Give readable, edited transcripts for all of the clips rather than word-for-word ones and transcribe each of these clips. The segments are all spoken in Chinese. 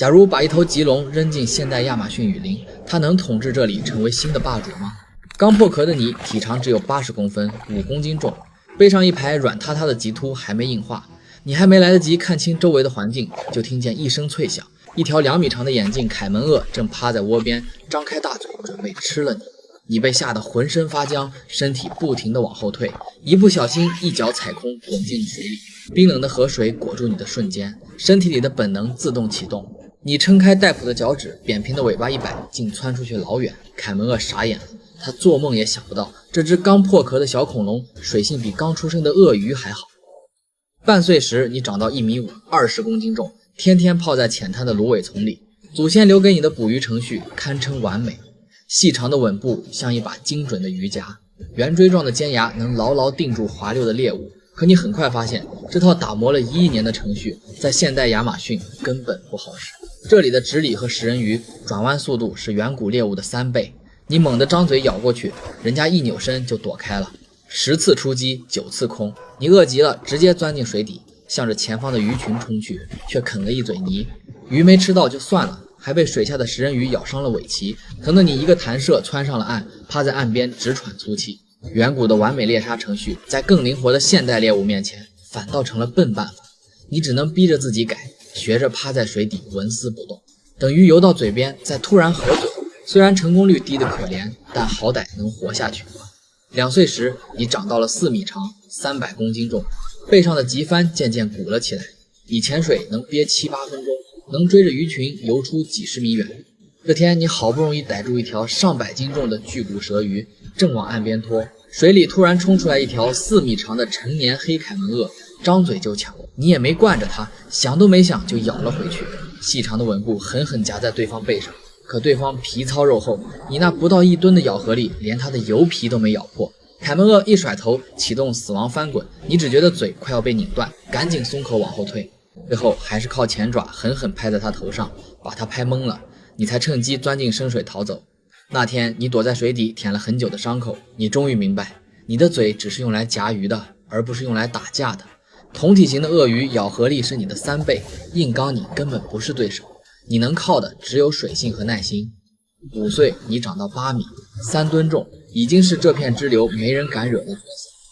假如把一頭棘龍扔進现代亞馬遜雨林，它能統治這裡成為新的霸主嗎？剛破殼的你體長只有80公分，5公斤重，背上一排軟塌塌的棘突還沒硬化，你還沒來得及看清周圍的環境，就聽見一聲脆響，一條2米長的眼鏡凱門鱷正趴在窩邊，張開大嘴準備吃了你。你被嚇得渾身發僵，身體不停地往後退，一不小心一腳踩空滾進水裡，冰冷的河水裹住你的瞬間，身體裡的本能自動啟動。你撐開戴普的腳趾，扁平的尾巴一擺，竟竄出去老遠。凱門鱷傻眼了，他做夢也想不到，這只剛破殼的小恐龍水性比剛出生的鱷魚還好。半歲時，你長到1.5米，20公斤重，天天泡在淺灘的蘆葦叢裡。祖先留給你的捕魚程序堪稱完美，細長的吻部像一把精準的魚夾，圓錐狀的尖牙能牢牢定住滑溜的獵物。可你很快发现，這套打磨了1億年的程序，在現代亞馬遜根本不好使。這裡的直鯉和食人魚轉彎速度是遠古獵物的3倍，你猛地張嘴咬過去，人家一扭身就躲開了。10次出擊9次空，你餓極了，直接鑽進水底，向着前方的魚群衝去，卻啃了一嘴泥。魚沒吃到就算了，還被水下的食人魚咬傷了尾鰭，疼得你一個彈射竄上了岸，趴在岸邊直喘粗氣。遠古的完美獵殺程序，在更靈活的現代獵物面前，反倒成了笨辦法。你只能逼着自己改，學着趴在水底紋絲不動，等魚游到嘴邊，再突然合嘴。雖然成功率低得可憐，但好歹能活下去。2歲時，你長到了4米長，300公斤重，背上的棘帆漸漸鼓了起來。你潛水能憋7-8分鐘，能追着魚群游出幾十米遠。這天，你好不容易逮住一條上百斤重的巨骨舌魚，正往岸邊拖，水裡突然衝出來一條4米長的成年黑凱門鱷，張嘴就搶。你也沒慣着它，想都沒想就咬了回去，細長的吻部狠狠夾在對方背上。可對方皮糙肉厚，你那不到1噸的咬合力，連它的油皮都沒咬破。凱門鱷一甩頭，啟動死亡翻滾，你只覺得嘴快要被擰斷，趕緊鬆口往後退。最後還是靠前爪狠狠拍在他頭上，把他拍懵了，你才趁機鑽進深水逃走。那天你躲在水底舔了很久的傷口，你終於明白，你的嘴只是用來夾魚的，而不是用來打架的。同體型的鱷魚咬合力是你的3倍，硬刚你根本不是對手，你能靠的只有水性和耐心。5歲，你長到8米，3噸重，已經是這片支流沒人敢惹的角色。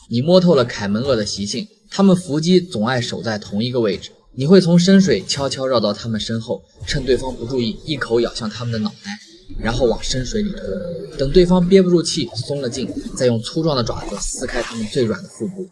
你摸透了凱門鱷的習性，它們伏擊總愛守在同一個位置。你會從深水悄悄繞到他們身後，趁對方不注意，一口咬向他們的腦袋，然後往深水裡拖。等對方憋不住氣，鬆了勁，再用粗壯的爪子撕開他們最軟的腹部。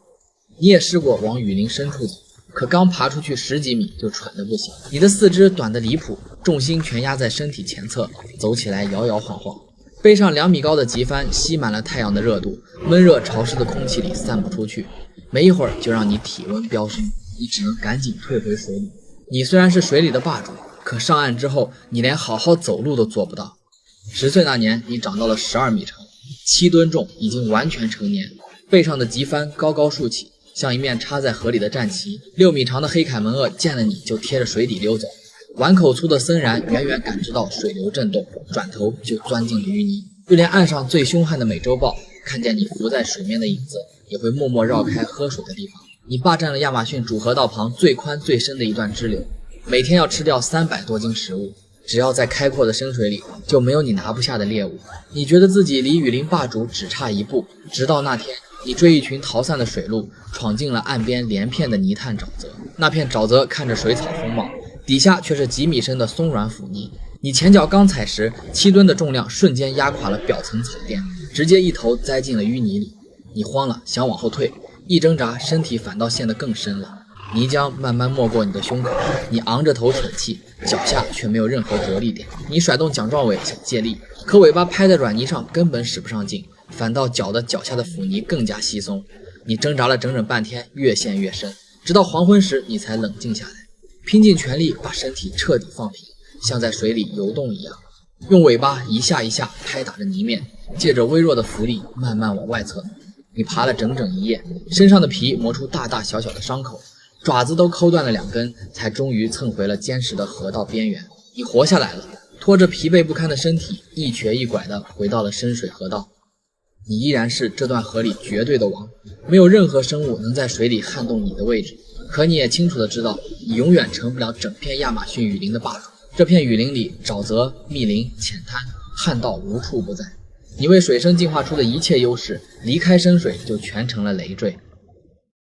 你也試過往雨林深處走，可剛爬出去10幾米就喘得不行。你的四肢短得離譜，重心全壓在身體前側，走起來搖搖晃晃。背上2米高的棘帆吸滿了太陽的熱度，悶熱潮濕的空氣裡散不出去，沒一會兒就讓你體溫飆升。你只能趕緊退回水裡。你雖然是水裡的霸主，可上岸之後，你連好好走路都做不到。10歲那年，你長到了12米長，7噸重，已經完全成年。背上的棘帆高高豎起，像一面插在河裡的戰旗。6米長的黑凱门鱷見了你就貼着水底溜走。碗口粗的森然遠遠感知到水流震動，轉頭就鑽進了淤泥。就連岸上最兇悍的美洲豹，看見你浮在水面的影子，也會默默繞開喝水的地方。你霸佔了亞馬遜主河道旁最寬最深的一段支流，每天要吃掉300多斤食物。只要在開闊的深水裡，就沒有你拿不下的獵物。你覺得自己離雨林霸主只差一步，直到那天，你追一群逃散的水鹿，闖進了岸邊連片的泥炭沼澤。那片沼澤看着水草豐茂，底下卻是幾米深的鬆軟腐泥。你前腳剛踩時，7噸的重量瞬間壓垮了表層草墊，直接一頭栽進了淤泥裡。你慌了，想往後退，一掙扎，身體反倒陷得更深了。泥漿慢慢沒過你的胸口，你昂着頭喘氣，腳下卻沒有任何着力點。你甩動獎狀尾想借力，可尾巴拍在軟泥上根本使不上勁，反倒攪得腳下的腐泥更加稀鬆。你掙扎了整整半天，越陷越深，直到黃昏時你才冷靜下來，拼盡全力把身體徹底放平，像在水裡游動一樣，用尾巴一下一下拍打着泥面，借着微弱的浮力慢慢往外側。你爬了整整一夜，身上的皮磨出大大小小的傷口，爪子都摳斷了2根，才終於蹭回了堅實的河道邊緣。你活下來了，拖着疲惫不堪的身體，一瘸一拐地回到了深水河道。你依然是這段河裡絕對的王，沒有任何生物能在水裡撼動你的位置。可你也清楚地知道，你永遠成不了整片亞馬遜雨林的霸主。這片雨林裡，沼澤、密林、淺灘、旱道無處不在。你為水生进化出的一切優勢，離開深水就全成了累赘。